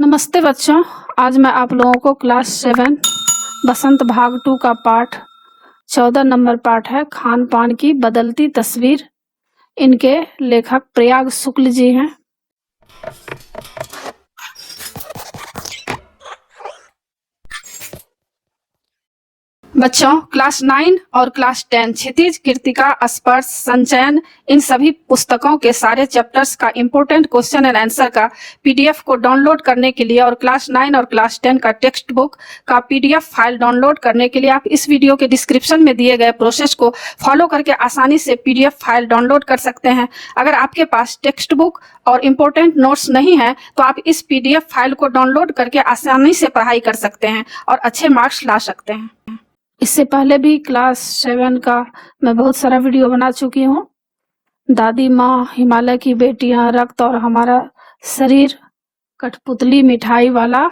नमस्ते बच्चों, आज मैं आप लोगों को क्लास 7 बसंत भाग 2 का पाठ 14 नंबर पाठ है खान पान की बदलती तस्वीर। इनके लेखक प्रयाग शुक्ल जी हैं। बच्चों, क्लास 9 और क्लास 10 क्षितिज, कृतिका, स्पर्श, संचयन, इन सभी पुस्तकों के सारे चैप्टर्स का इम्पोर्टेंट क्वेश्चन एंड आंसर का पीडीएफ को डाउनलोड करने के लिए और क्लास 9 और क्लास 10 का टेक्स्ट बुक का पीडीएफ फाइल डाउनलोड करने के लिए आप इस वीडियो के डिस्क्रिप्शन में दिए गए प्रोसेस को फॉलो करके आसानी से पीडीएफ फाइल डाउनलोड कर सकते हैं। अगर आपके पास टेक्स्ट बुक और इम्पोर्टेंट नोट्स नहीं है तो आप इस पीडीएफ फाइल को डाउनलोड करके आसानी से पढ़ाई कर सकते हैं और अच्छे मार्क्स ला सकते हैं। इससे पहले भी क्लास 7 का मैं बहुत सारा वीडियो बना चुकी हूँ। दादी माँ, हिमालय की बेटियां, रक्त और हमारा शरीर, कठपुतली, मिठाई वाला,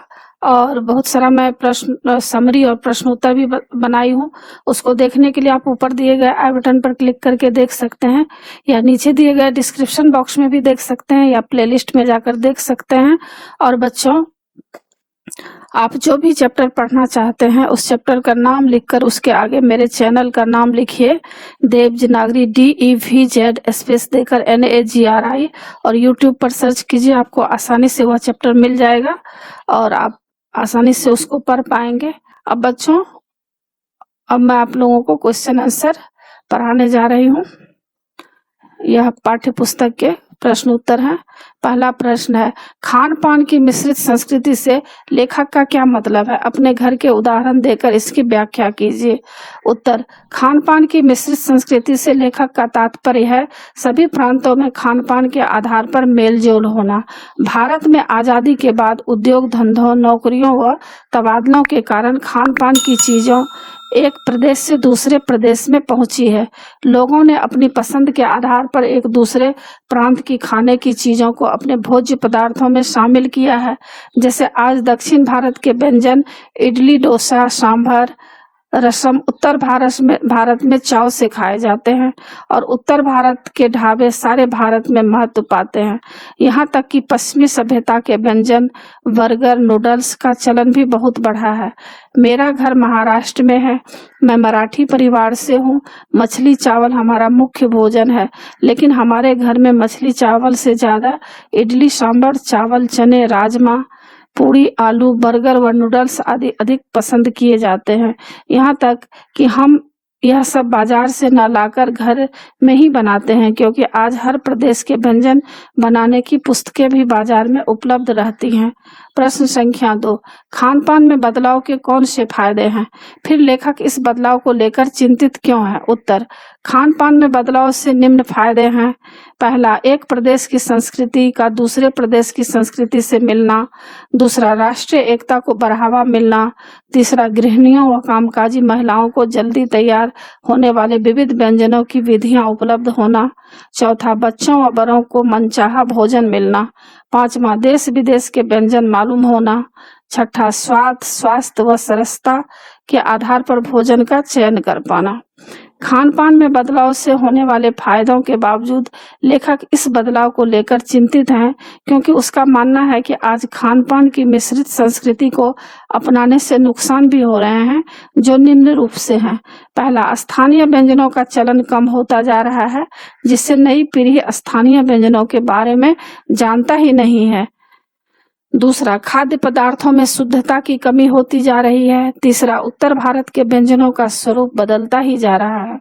और बहुत सारा मैं प्रश्न समरी और प्रश्नोत्तर भी बनाई हूँ। उसको देखने के लिए आप ऊपर दिए गए आई बटन पर क्लिक करके देख सकते हैं, या नीचे दिए गए डिस्क्रिप्शन बॉक्स में भी देख सकते हैं, या प्लेलिस्ट में जाकर देख सकते हैं। और बच्चों, आप जो भी चैप्टर पढ़ना चाहते हैं उस चैप्टर का नाम लिखकर उसके आगे मेरे चैनल का नाम लिखिए, देवनागरी DEVZ स्पेस देकर NAGRI, और यूट्यूब पर सर्च कीजिए। आपको आसानी से वह चैप्टर मिल जाएगा और आप आसानी से उसको पढ़ पाएंगे। अब बच्चों, अब मैं आप लोगों को क्वेश्चन आंसर पढ़ाने जा रही हूँ। यह पाठ्य पुस्तक के प्रश्न उत्तर हैं। पहला प्रश्न है, खान पान की मिश्रित संस्कृति से लेखक का क्या मतलब है? अपने घर के उदाहरण देकर इसकी व्याख्या कीजिए। उत्तर, खान पान की मिश्रित संस्कृति से लेखक का तात्पर्य है सभी प्रांतों में खान पान के आधार पर मेल जोल होना। भारत में आजादी के बाद उद्योग धंधों, नौकरियों व तबादलों के कारण खान पान की चीजों एक प्रदेश से दूसरे प्रदेश में पहुंची है। लोगों ने अपनी पसंद के आधार पर एक दूसरे प्रांत की खाने की चीजों को अपने भोज्य पदार्थों में शामिल किया है। जैसे आज दक्षिण भारत के व्यंजन इडली, डोसा, सांभर, रसम उत्तर भारत में चाव से खाए जाते हैं, और उत्तर भारत के ढाबे सारे भारत में महत्व पाते हैं। यहाँ तक कि पश्चिमी सभ्यता के व्यंजन बर्गर, नूडल्स का चलन भी बहुत बढ़ा है। मेरा घर महाराष्ट्र में है। मैं मराठी परिवार से हूँ। मछली चावल हमारा मुख्य भोजन है, लेकिन हमारे घर में मछली चावल से ज्यादा इडली, सांभर, चावल, चने, राजमा, पूरी, आलू, बर्गर व नूडल्स आदि अधिक पसंद किए जाते हैं। यहाँ तक कि हम यह सब बाजार से न लाकर घर में ही बनाते हैं, क्योंकि आज हर प्रदेश के व्यंजन बनाने की पुस्तकें भी बाजार में उपलब्ध रहती हैं। प्रश्न संख्या 2, खान पान में बदलाव के कौन से फायदे हैं? फिर लेखक इस बदलाव को लेकर चिंतित क्यों है? उत्तर, खान पान में बदलाव से निम्न फायदे हैं। पहला, एक प्रदेश की संस्कृति का दूसरे प्रदेश की संस्कृति से मिलना। दूसरा, राष्ट्रीय एकता को बढ़ावा मिलना। तीसरा, गृहिणियों व कामकाजी महिलाओं को जल्दी तैयार होने वाले विविध व्यंजनों की विधियां उपलब्ध होना। चौथा, बच्चों व बड़ों को मनचाहा भोजन मिलना। पांचवा, देश विदेश के व्यंजन मालूम होना। छठा, स्वाद, स्वास्थ्य व सरसता के आधार पर भोजन का चयन कर पाना। खान पान में बदलाव से होने वाले फायदों के बावजूद लेखक इस बदलाव को लेकर चिंतित हैं, क्योंकि उसका मानना है कि आज खान पान की मिश्रित संस्कृति को अपनाने से नुकसान भी हो रहे हैं, जो निम्न रूप से हैं। पहला, स्थानीय व्यंजनों का चलन कम होता जा रहा है, जिससे नई पीढ़ी स्थानीय व्यंजनों के बारे में जानता ही नहीं है। दूसरा, खाद्य पदार्थों में शुद्धता की कमी होती जा रही है। तीसरा, उत्तर भारत के व्यंजनों का स्वरूप बदलता ही जा रहा है।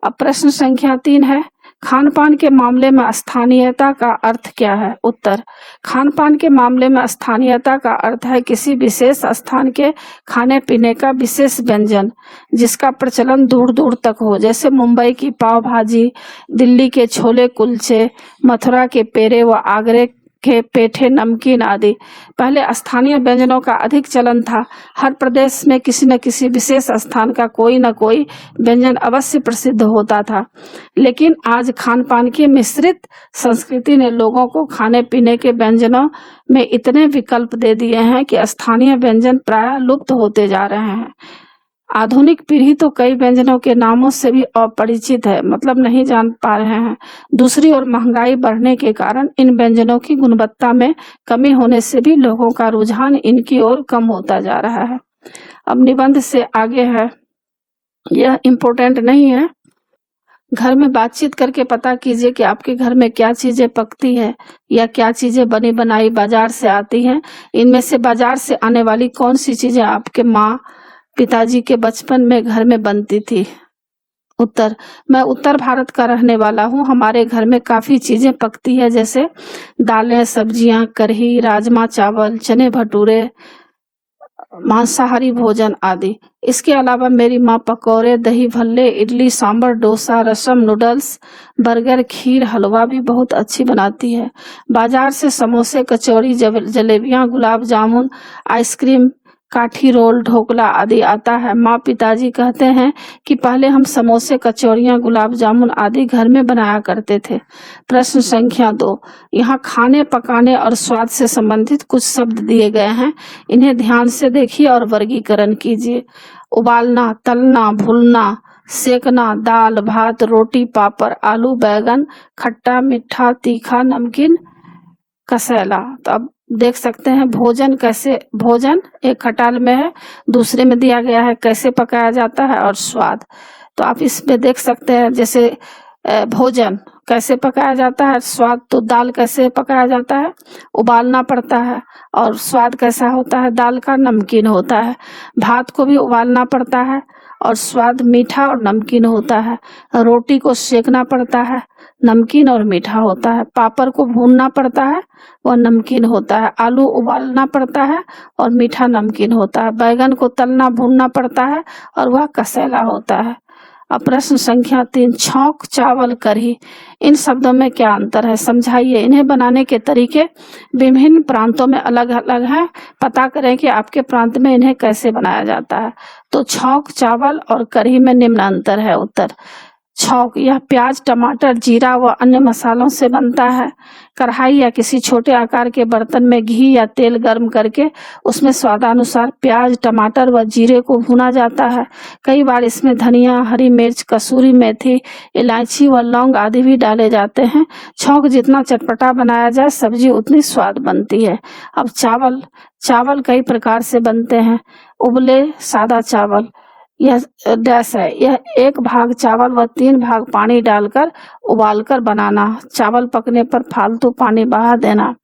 अब प्रश्न संख्या 3 है, खान पान के मामले में स्थानीयता का अर्थ क्या है? उत्तर, खान पान के मामले में स्थानीयता का अर्थ है किसी विशेष स्थान के खाने पीने का विशेष व्यंजन जिसका प्रचलन दूर दूर तक हो। जैसे मुंबई की पाव भाजी, दिल्ली के छोले कुलचे, मथुरा के पेड़े व आगरे के पेठे, नमकीन आदि। पहले स्थानीय व्यंजनों का अधिक चलन था। हर प्रदेश में किसी न किसी विशेष स्थान का कोई न कोई व्यंजन अवश्य प्रसिद्ध होता था, लेकिन आज खान पान की मिश्रित संस्कृति ने लोगों को खाने पीने के व्यंजनों में इतने विकल्प दे दिए हैं कि स्थानीय व्यंजन प्रायः लुप्त होते जा रहे हैं। आधुनिक पीढ़ी तो कई व्यंजनों के नामों से भी अपरिचित है, मतलब नहीं जान पा रहे हैं। दूसरी ओर महंगाई बढ़ने के कारण इन व्यंजनों की गुणवत्ता में कमी होने से भी लोगों का रुझान इनकी ओर कम होता जा रहा है। अब निबंध से आगे है, यह इम्पोर्टेंट नहीं है। घर में बातचीत करके पता कीजिए कि आपके घर में क्या चीजें पकती है या क्या चीजें बनी बनाई बाजार से आती हैं। इनमें से बाजार से आने वाली कौन सी चीजें आपके माँ पिताजी के बचपन में घर में बनती थी? उत्तर, मैं उत्तर भारत का रहने वाला हूँ। हमारे घर में काफी चीजें पकती है, जैसे दालें, सब्जियां, कढ़ी, राजमा चावल, चने भटूरे, मांसाहारी भोजन आदि। इसके अलावा मेरी माँ पकौड़े, दही भल्ले, इडली सांभर, डोसा, रसम, नूडल्स, बर्गर, खीर, हलवा भी बहुत अच्छी बनाती है। बाजार से समोसे, कचौड़ी, जलेबियाँ, गुलाब जामुन, आइसक्रीम, काठी रोल, ढोकला आदि आता है। माँ पिताजी कहते हैं कि पहले हम समोसे, कचौड़ियाँ, गुलाब जामुन आदि घर में बनाया करते थे। प्रश्न संख्या 2, यहाँ खाने, पकाने और स्वाद से संबंधित कुछ शब्द दिए गए हैं। इन्हें ध्यान से देखिए और वर्गीकरण कीजिए। उबालना, तलना, भूनना, सेकना, दाल, भात, रोटी, पापड़, आलू, बैगन, खट्टा, मीठा, तीखा, नमकीन, कसैला। तो अब देख सकते हैं भोजन कैसे, भोजन एक खटाल में है, दूसरे में दिया गया है कैसे पकाया जाता है और स्वाद। तो आप इसमें देख सकते हैं, जैसे भोजन कैसे पकाया जाता है, स्वाद तो दाल कैसे पकाया जाता है, उबालना पड़ता है, और स्वाद कैसा होता है, दाल का नमकीन होता है। भात को भी उबालना पड़ता है और स्वाद मीठा और नमकीन होता है। रोटी को सेकना पड़ता है, नमकीन और मीठा होता है। पापड़ को भूनना पड़ता है, वह नमकीन होता है। आलू उबालना पड़ता है और मीठा नमकीन होता है। बैगन को तलना भूनना पड़ता है और वह कसैला होता है। अब प्रश्न संख्या 3, छौंक, चावल, कढ़ी, इन शब्दों में क्या अंतर है, समझाइए। इन्हें बनाने के तरीके विभिन्न प्रांतों में अलग अलग हैं। पता करें कि आपके प्रांत में इन्हें कैसे बनाया जाता है। तो छौंक, चावल और कढ़ी में निम्न अंतर है। उत्तर, छौंक, यह प्याज, टमाटर, जीरा व अन्य मसालों से बनता है। कढ़ाई या किसी छोटे आकार के बर्तन में घी या तेल गर्म करके उसमें स्वादानुसार प्याज, टमाटर व जीरे को भुना जाता है। कई बार इसमें धनिया, हरी मिर्च, कसूरी मेथी, इलायची व लौंग आदि भी डाले जाते हैं। छौंक जितना चटपटा बनाया जाए, सब्जी उतनी स्वाद बनती है। अब चावल, चावल कई प्रकार से बनते हैं। उबले सादा चावल, यह डैश है, यह 1 भाग चावल व 3 भाग पानी डालकर उबालकर बनाना। चावल पकने पर फालतू पानी बहा देना।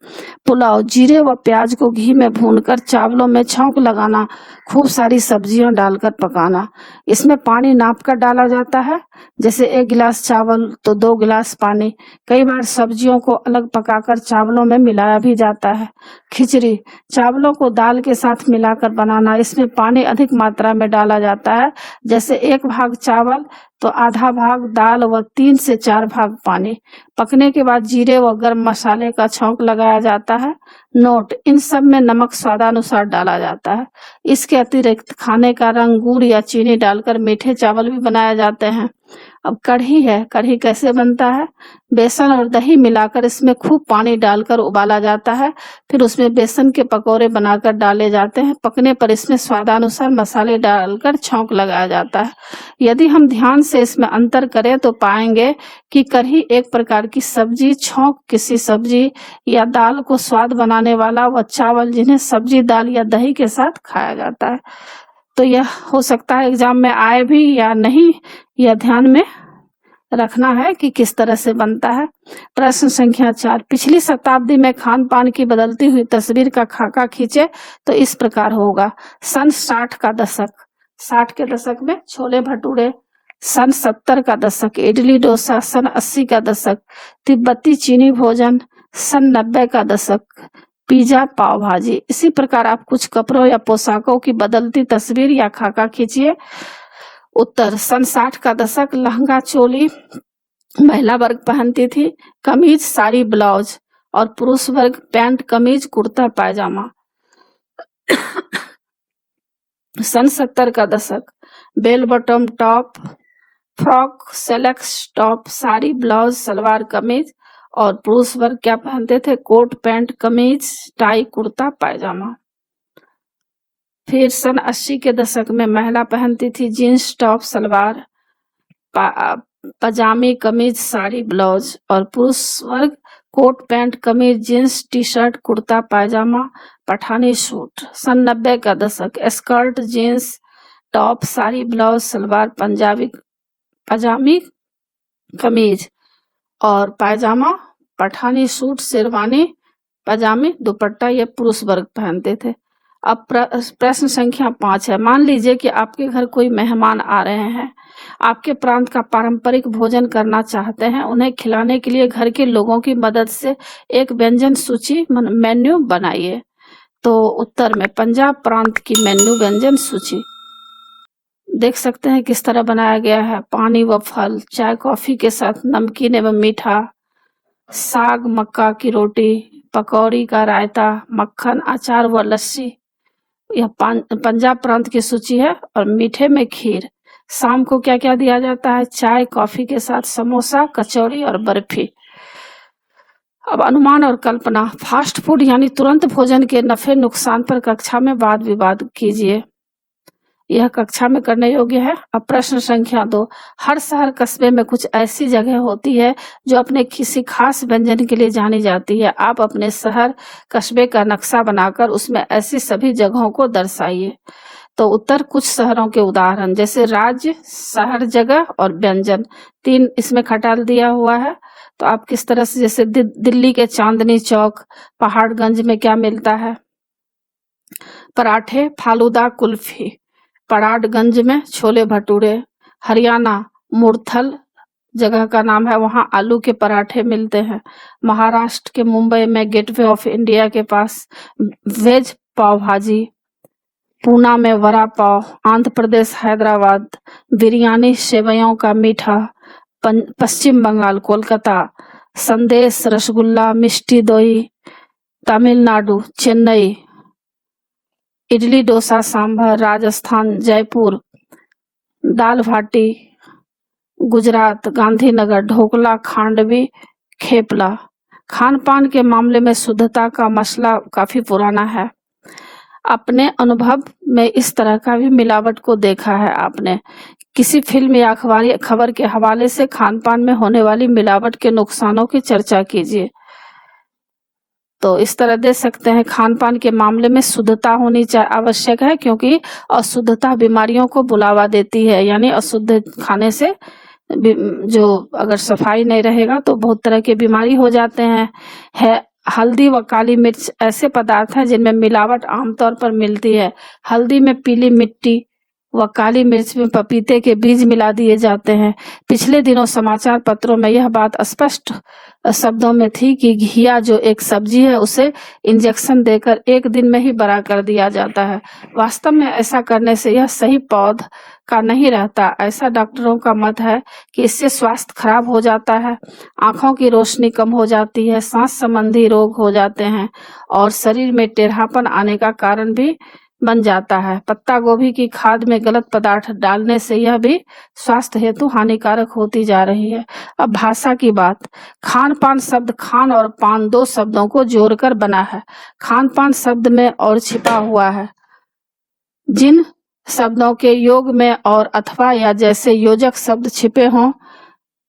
पुलाव, जीरे व प्याज को घी में भूनकर चावलों में छौंक लगाना, खूब सारी सब्जियां डालकर पकाना। इसमें पानी नाप कर डाला जाता है, जैसे 1 गिलास चावल तो 2 गिलास पानी। कई बार सब्जियों को अलग पकाकर चावलों में मिलाया भी जाता है। खिचड़ी, चावलों को दाल के साथ मिलाकर बनाना। इसमें पानी अधिक मात्रा में डाला जाता है, जैसे 1 भाग चावल तो आधा भाग दाल व 3 से 4 भाग पानी। पकने के बाद जीरे व गर्म मसाले का छौंक लगाया जाता है। नोट, इन सब में नमक स्वादानुसार डाला जाता है। इसके अतिरिक्त खाने का रंग, गुड़ या चीनी डालकर मीठे चावल भी बनाए जाते हैं। अब कढ़ी है, कढ़ी कैसे बनता है, बेसन और दही मिलाकर इसमें खूब पानी डालकर उबाला जाता है, फिर उसमें बेसन के पकौड़े बनाकर डाले जाते हैं। पकने पर इसमें स्वादानुसार मसाले डालकर छौंक लगाया जाता है। यदि हम ध्यान से इसमें अंतर करें तो पाएंगे कि कढ़ी एक प्रकार की सब्जी, छौंक किसी सब्जी या दाल को स्वाद बनाने वाला, व चावल जिन्हें सब्जी, दाल या दही के साथ खाया जाता है। तो यह हो सकता है एग्जाम में आए भी या नहीं, यह ध्यान में रखना है कि किस तरह से बनता है। प्रश्न संख्या 4, पिछली शताब्दी में खान पान की बदलती हुई तस्वीर का खाका खींचे तो इस प्रकार होगा। सन 60 का दशक, 60 के दशक में छोले भटूरे। सन 70 का दशक इडली डोसा। सन 80 का दशक तिब्बती चीनी भोजन। सन 90 का दशक पिज्जा, पाव भाजी। इसी प्रकार आप कुछ कपड़ों या पोशाकों की बदलती तस्वीर या खाका खींचिए। उत्तर, सन 60 का दशक लहंगा चोली महिला वर्ग पहनती थी, कमीज, साड़ी, ब्लाउज, और पुरुष वर्ग पैंट, कमीज, कुर्ता, पायजामा। सन 70 का दशक बेल बॉटम टॉप, फ्रॉक, सेलेक्स टॉप, साड़ी, ब्लाउज, सलवार कमीज, और पुरुष वर्ग क्या पहनते थे, coat pant, kameez, tie, kurta, pyjama. फिर सन 80 के दशक में महिला पहनती थी जीन्स टॉप सलवार, पजामी कमीज साड़ी ब्लाउज, और पुरुष वर्ग coat pant kameez jeans T shirt kurta pyjama Pathani suit. सन 90 का दशक skirt jeans top sari blouse salwar पजामी कमीज और पायजामा पठानी सूट शेरवानी पजामी दुपट्टा ये पुरुष वर्ग पहनते थे। अब प्रश्न संख्या 5 है। मान लीजिए कि आपके घर कोई मेहमान आ रहे हैं, आपके प्रांत का पारंपरिक भोजन करना चाहते हैं, उन्हें खिलाने के लिए घर के लोगों की मदद से एक व्यंजन सूची मेन्यू बनाइए। तो उत्तर में पंजाब प्रांत की मेन्यू व्यंजन सूची देख सकते हैं किस तरह बनाया गया है। पानी व फल, चाय कॉफी के साथ नमकीन एवं मीठा, साग मक्का की रोटी, पकौड़ी का रायता, मक्खन अचार व लस्सी। यह पंजाब प्रांत की सूची है। और मीठे में खीर। शाम को क्या क्या दिया जाता है? चाय कॉफी के साथ समोसा कचौड़ी और बर्फी। अब अनुमान और कल्पना। फास्ट फूड यानी तुरंत भोजन के नफे नुकसान पर कक्षा में वाद विवाद कीजिए। यह कक्षा में करने योग्य है। अब प्रश्न संख्या 2। हर शहर कस्बे में कुछ ऐसी जगह होती है जो अपने किसी खास व्यंजन के लिए जानी जाती है। आप अपने शहर कस्बे का नक्शा बनाकर उसमें ऐसी सभी जगहों को दर्शाइए। तो उत्तर कुछ शहरों के उदाहरण, जैसे राज्य, शहर, जगह और व्यंजन। 3 इसमें खटाल दिया हुआ है। तो आप किस तरह से, जैसे दिल्ली के चांदनी चौक, पहाड़गंज में क्या मिलता है? पराठे, फालूदा, कुल्फी। पराडगंज में छोले भटूरे। हरियाणा मुरथल जगह का नाम है, वहां आलू के पराठे मिलते हैं। महाराष्ट्र के मुंबई में गेटवे ऑफ इंडिया के पास वेज पाव भाजी। पूना में वड़ा पाव। आंध्र प्रदेश हैदराबाद बिरयानी सेवइयों का मीठा। पश्चिम बंगाल कोलकाता संदेश रसगुल्ला मिष्टी दोई। तमिलनाडु चेन्नई इडली डोसा सांभर। राजस्थान जयपुर दाल भाटी। गुजरात गांधीनगर ढोकला खांडवी खेपला। खान पान के मामले में शुद्धता का मसला काफी पुराना है। अपने अनुभव में इस तरह का भी मिलावट को देखा है आपने? किसी फिल्म या अखबारी खबर के हवाले से खान पान में होने वाली मिलावट के नुकसानों की चर्चा कीजिए। तो इस तरह दे सकते हैं, खान पान के मामले में शुद्धता होनी आवश्यक है, क्योंकि अशुद्धता बीमारियों को बुलावा देती है। यानी अशुद्ध खाने से जो अगर सफाई नहीं रहेगा तो बहुत तरह के बीमारी हो जाते हैं। हल्दी व काली मिर्च ऐसे पदार्थ हैं जिनमें मिलावट आमतौर पर मिलती है। हल्दी में पीली मिट्टी व काली मिर्च में पपीते के बीज मिला दिए जाते हैं। पिछले दिनों समाचार पत्रों में यह बात स्पष्ट शब्दों में थी कि घिया जो एक सब्जी है उसे इंजेक्शन देकर 1 दिन में ही बड़ा कर दिया जाता है। वास्तव में ऐसा करने से यह सही पौध का नहीं रहता। ऐसा डॉक्टरों का मत है कि इससे स्वास्थ्य खराब हो जाता है, आंखों की रोशनी कम हो जाती है, सांस संबंधी रोग हो जाते हैं और शरीर में टेढ़ापन आने का कारण भी बन जाता है। पत्ता गोभी की खाद में गलत पदार्थ डालने से यह भी स्वास्थ्य हेतु हानिकारक होती जा रही है। अब भाषा की बात। खान पान शब्द खान और पान 2 शब्दों को जोड़कर बना है। खान पान शब्द में और छिपा हुआ है। जिन शब्दों के योग में और अथवा या जैसे योजक शब्द छिपे हों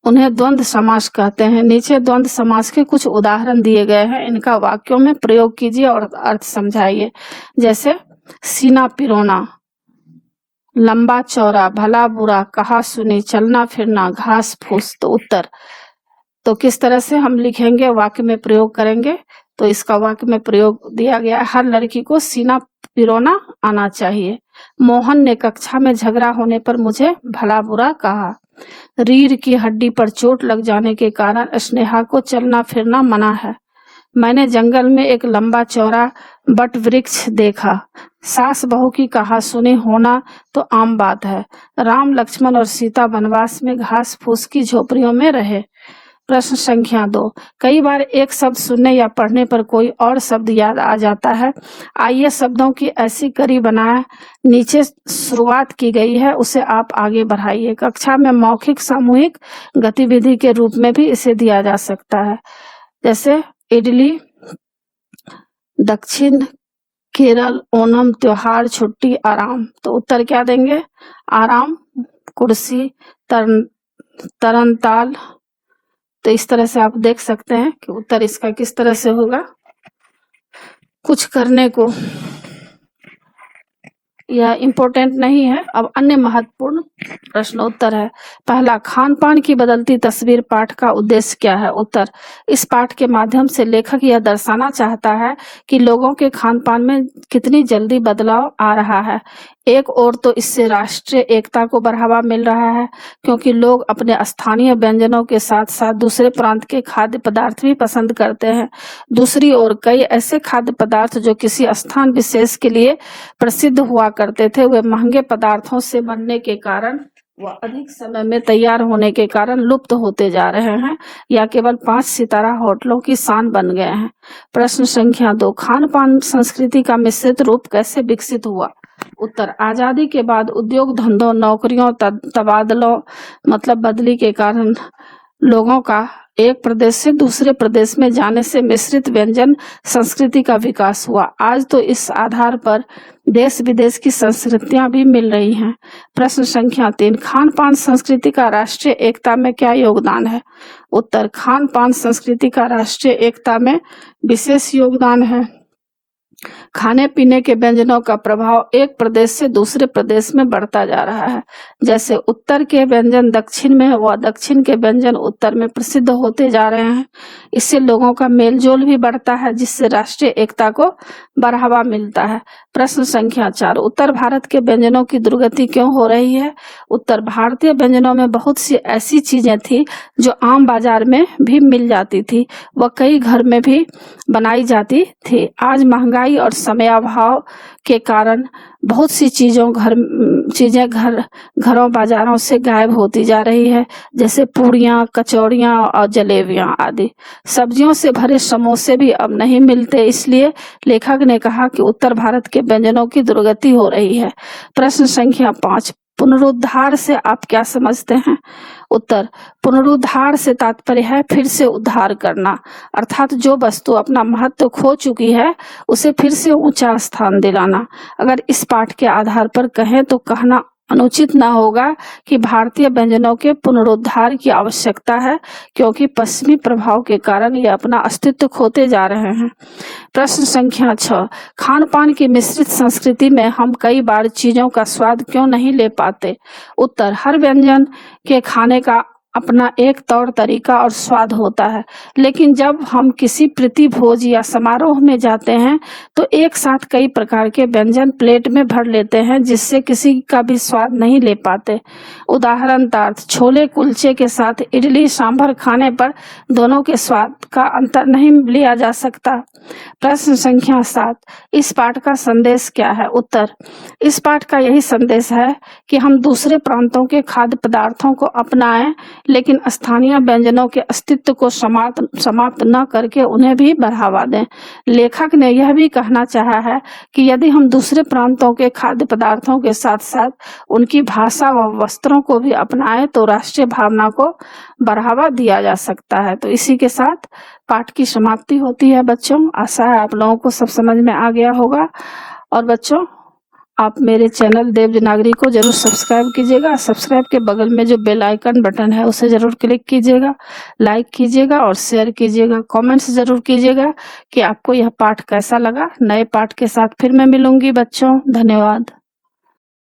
उन्हें द्वंद्व समास कहते हैं। नीचे द्वंद्व समास के कुछ उदाहरण दिए गए हैं, इनका वाक्यों में प्रयोग कीजिए और अर्थ समझाइए। जैसे सीना पिरोना, लंबा चौड़ा, भला बुरा, कहा सुनी, चलना फिरना, घास फूस। तो उत्तर तो किस तरह से हम लिखेंगे, वाक्य में प्रयोग करेंगे? तो इसका वाक्य में प्रयोग दिया गया है, हर लड़की को सीना पिरोना आना चाहिए। मोहन ने कक्षा में झगड़ा होने पर मुझे भला बुरा कहा। रीढ़ की हड्डी पर चोट लग जाने के कारण स्नेहा को चलना फिरना मना है। मैंने जंगल में एक लंबा चौड़ा बट वृक्ष देखा। सास बहू की कहा सुनी होना तो आम बात है। राम लक्ष्मण और सीता वनवास में घास फूस की झोपड़ियों में रहे। प्रश्न संख्या 2। कई बार एक शब्द सुनने या पढ़ने पर कोई और शब्द याद आ जाता है। आइए शब्दों की ऐसी कड़ी बनाएं। नीचे शुरुआत की गई है, उसे आप आगे बढ़ाइए। कक्षा में मौखिक सामूहिक गतिविधि के रूप में भी इसे दिया जा सकता है। जैसे इडली दक्षिण केरल, ओणम, त्योहार, छुट्टी, आराम। तो उत्तर क्या देंगे? आराम, कुर्सी, तरनताल। तो इस तरह से आप देख सकते हैं कि उत्तर इसका किस तरह से होगा। कुछ करने को यह इम्पोर्टेंट नहीं है। अब अन्य महत्वपूर्ण प्रश्नोत्तर है। पहला, खान पान की बदलती तस्वीर पाठ का उद्देश्य क्या है? उत्तर, इस पाठ के माध्यम से लेखक यह दर्शाना चाहता है कि लोगों के खान पान में कितनी जल्दी बदलाव आ रहा है। एक ओर तो इससे राष्ट्रीय एकता को बढ़ावा मिल रहा है, क्योंकि लोग अपने स्थानीय व्यंजनों के साथ साथ दूसरे प्रांत के खाद्य पदार्थ भी पसंद करते हैं। दूसरी ओर कई ऐसे खाद्य पदार्थ जो किसी स्थान विशेष के लिए प्रसिद्ध हुआ करते थे, वे महंगे पदार्थों से बनने के कारण व अधिक समय में तैयार होने के कारण लुप्त होते जा रहे हैं या केवल 5 सितारा होटलों की शान बन गए हैं। प्रश्न संख्या 2, खान पान संस्कृति का मिश्रित रूप कैसे विकसित हुआ? उत्तर, आजादी के बाद उद्योग धंधों, नौकरियों, तबादलों मतलब बदली के कारण लोगों का एक प्रदेश से दूसरे प्रदेश में जाने से मिश्रित व्यंजन संस्कृति का विकास हुआ। आज तो इस आधार पर देश विदेश की संस्कृतियां भी मिल रही हैं। प्रश्न संख्या 3, खान पान संस्कृति का राष्ट्रीय एकता में क्या योगदान है? उत्तर, खान पान संस्कृति का राष्ट्रीय एकता में विशेष योगदान है। खाने पीने के व्यंजनों का प्रभाव एक प्रदेश से दूसरे प्रदेश में बढ़ता जा रहा है। जैसे उत्तर के व्यंजन दक्षिण में व दक्षिण के व्यंजन उत्तर में प्रसिद्ध होते जा रहे हैं। इससे लोगों का मेलजोल भी बढ़ता है, जिससे राष्ट्रीय एकता को बढ़ावा मिलता है। प्रश्न संख्या 4, उत्तर भारत के व्यंजनों की दुर्गति क्यों हो रही है? उत्तर, भारतीय व्यंजनों में बहुत सी ऐसी चीजें थी जो आम बाजार में भी मिल जाती थी व कई घर में भी बनाई जाती थी। आज महंगाई और समयाभाव के कारण बहुत सी चीजें घरों बाजारों से गायब होती जा रही है, जैसे पूड़ियाँ, कचौड़ियाँ और जलेबियाँ आदि। सब्जियों से भरे समोसे भी अब नहीं मिलते, इसलिए लेखक ने कहा कि उत्तर भारत के व्यंजनों की दुर्गति हो रही है। प्रश्न संख्या 5, पुनरुद्धार से आप क्या समझते हैं? उत्तर, पुनरुद्धार से तात्पर्य है फिर से उद्धार करना, अर्थात जो वस्तु अपना महत्व खो चुकी है उसे फिर से ऊंचा स्थान दिलाना। अगर इस पाठ के आधार पर कहें तो कहना अनुचित न होगा कि भारतीय व्यंजनों के पुनरुद्धार की आवश्यकता है, क्योंकि पश्चिमी प्रभाव के कारण ये अपना अस्तित्व खोते जा रहे हैं। प्रश्न संख्या 6, खान पान की मिश्रित संस्कृति में हम कई बार चीजों का स्वाद क्यों नहीं ले पाते? उत्तर, हर व्यंजन के खाने का अपना एक तौर तरीका और स्वाद होता है, लेकिन जब हम किसी प्रीति भोज या समारोह में जाते हैं तो एक साथ कई प्रकार के व्यंजन प्लेट में भर लेते हैं, जिससे किसी का भी स्वाद नहीं ले पाते। उदाहरणार्थ, छोले कुलचे के साथ इडली सांभर खाने पर दोनों के स्वाद का अंतर नहीं लिया जा सकता। प्रश्न संख्या 7, इस पाठ का संदेश क्या है? उत्तर, इस पाठ का यही संदेश है कि हम दूसरे प्रांतों के खाद्य पदार्थों को अपनाएं, लेकिन स्थानीय व्यंजनों के अस्तित्व को समाप्त न करके उन्हें भी बढ़ावा दें। लेखक ने यह भी कहना चाहा है कि यदि हम दूसरे प्रांतों के खाद्य पदार्थों के साथ साथ उनकी भाषा व वस्त्रों को भी अपनाएं तो राष्ट्रीय भावना को बढ़ावा दिया जा सकता है। तो इसी के साथ पाठ की समाप्ति होती है बच्चों। आशा है आप लोगों को सब समझ में आ गया होगा। और बच्चों, आप मेरे चैनल देवनागरी को जरूर सब्सक्राइब कीजिएगा। सब्सक्राइब के बगल में जो बेल आइकन बटन है उसे जरूर क्लिक कीजिएगा, लाइक कीजिएगा और शेयर कीजिएगा। कमेंट्स जरूर कीजिएगा कि आपको यह पाठ कैसा लगा। नए पाठ के साथ फिर मैं मिलूंगी बच्चों। धन्यवाद।